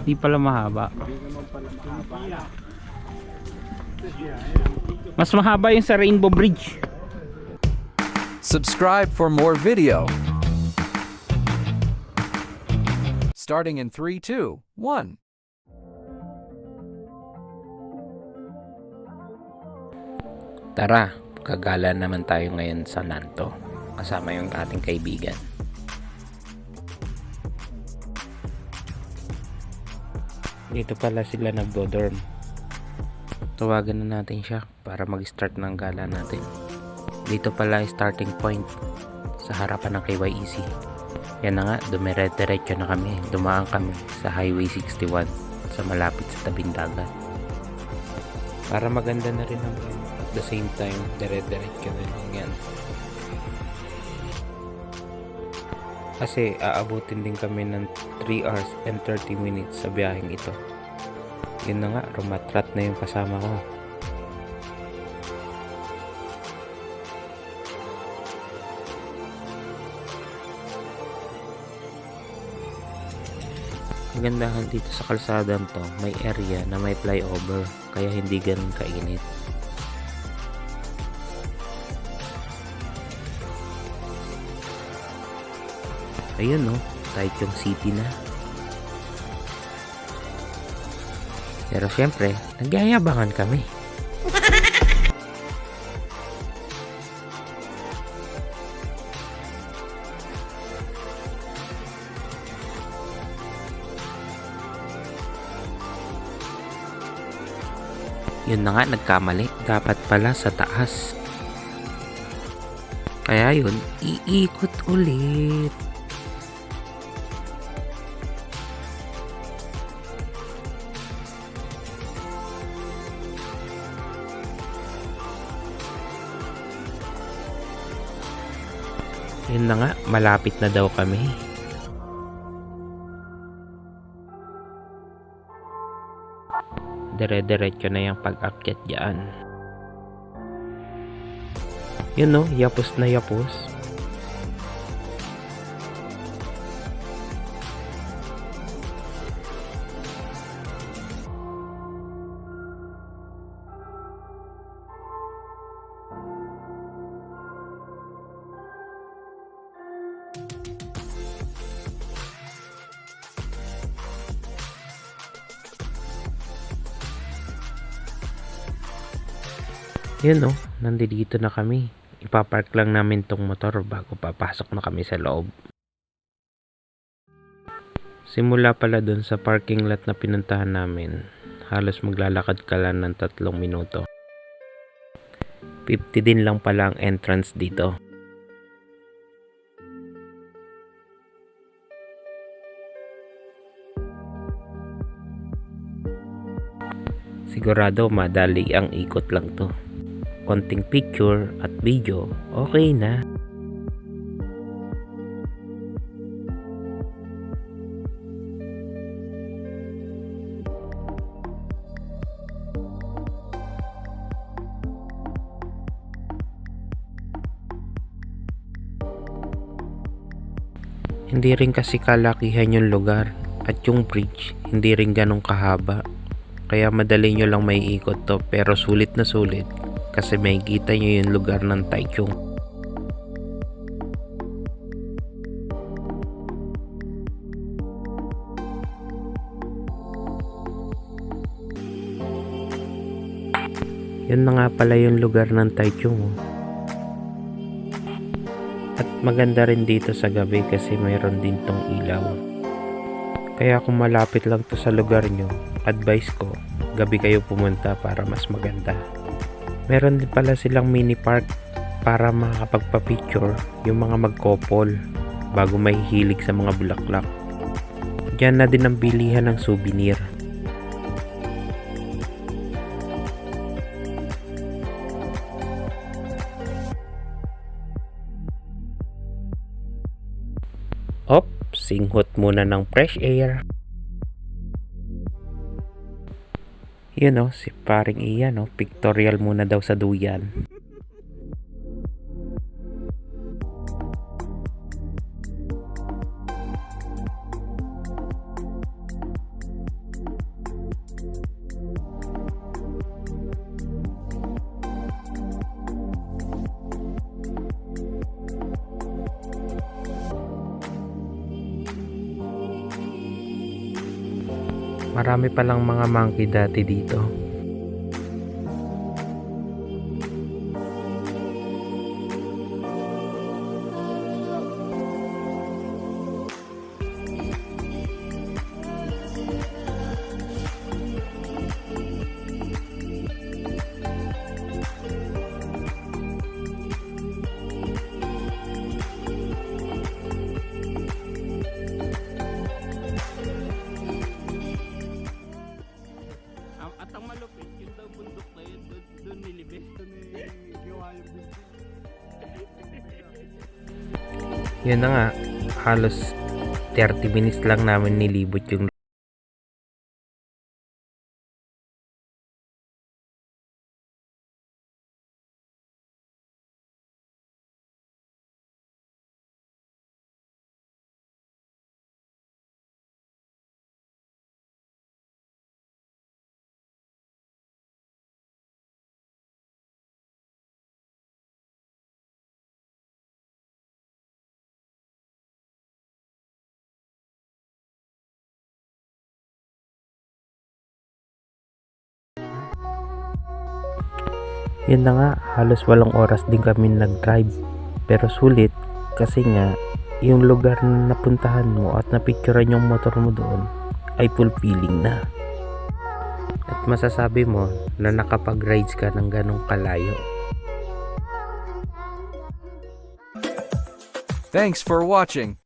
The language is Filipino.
Di pala mahaba. Hindi naman pala mahaba. Mas mahaba yung sa Rainbow Bridge. Subscribe for more video. Starting in 3, 2, 1. Tara, gagala naman tayo ngayon sa Nanto. Kasama yung ating kaibigan. Dito pala sila nagdo-dorm. Tawagan na natin siya para mag-start ng gala natin. Dito pala yung starting point sa harapan ng KYEC. Yan na nga, dumire-diretso na kami. Dumaan kami sa Highway 61 sa malapit sa tabing dagat. Para maganda na rin ang view. At the same time, dire-diretso na lang yan. Kasi aabutin din kami ng 3 hours and 30 minutes sa biyaheng ito. Yun na nga, rumatrat na yung kasama ko. Kagandahan dito sa kalsadang to, may area na may flyover, kaya hindi ganun kainit. Ayun no, Taichung City na. Pero syempre, nagyayabangan kami. Yun na nga, nagkamali. Dapat pala sa taas. Kaya yun, iikot ulit. Yun na nga, malapit na daw kami. Dire-diretso na yung pag-akyat dyan. Yun no, yapos na yapos. Yun no, nandito na kami. Ipapark lang namin tong motor bago papasok na kami sa loob. Simula pala dun sa parking lot na pinuntahan namin, halos maglalakad ka lang ng 3 minuto. 50 din lang pala ang entrance dito. Sigurado madali ang ikot lang to. Konting picture at video, okay na. Hindi rin kasi kalakihan yung lugar at yung bridge hindi rin ganong kahaba. Kaya madali nyo lang may ikot to, pero sulit na sulit. Kasi may kita nyo yung lugar ng Taichung. Yun na nga pala yung lugar ng Taichung. At maganda rin dito sa gabi kasi mayroon din tong ilaw. Kaya kung malapit lang to sa lugar nyo, advice ko, gabi kayo pumunta para mas maganda. Meron din pala silang mini park para makakapagpa-picture yung mga mag-couple bago mahihilig sa mga bulaklak. Diyan na din ang bilihan ng souvenir. Op, singhot muna ng fresh air. Yun o, si paring Ian o, pictorial muna daw sa duyan. Marami palang mga monkey dati dito. At ang malupit, yung daw bundok na yun, doon nilibis. Doon gawa yung bundok. Yun na nga, halos 30 minutes lang namin nilibot yung Yun na nga, halos walang oras din kami nag-drive. Pero sulit kasi nga, yung lugar na napuntahan mo at napicturean yung motor mo doon ay fulfilling na. At masasabi mo na nakapag-rides ka ng ganong kalayo. Thanks for watching.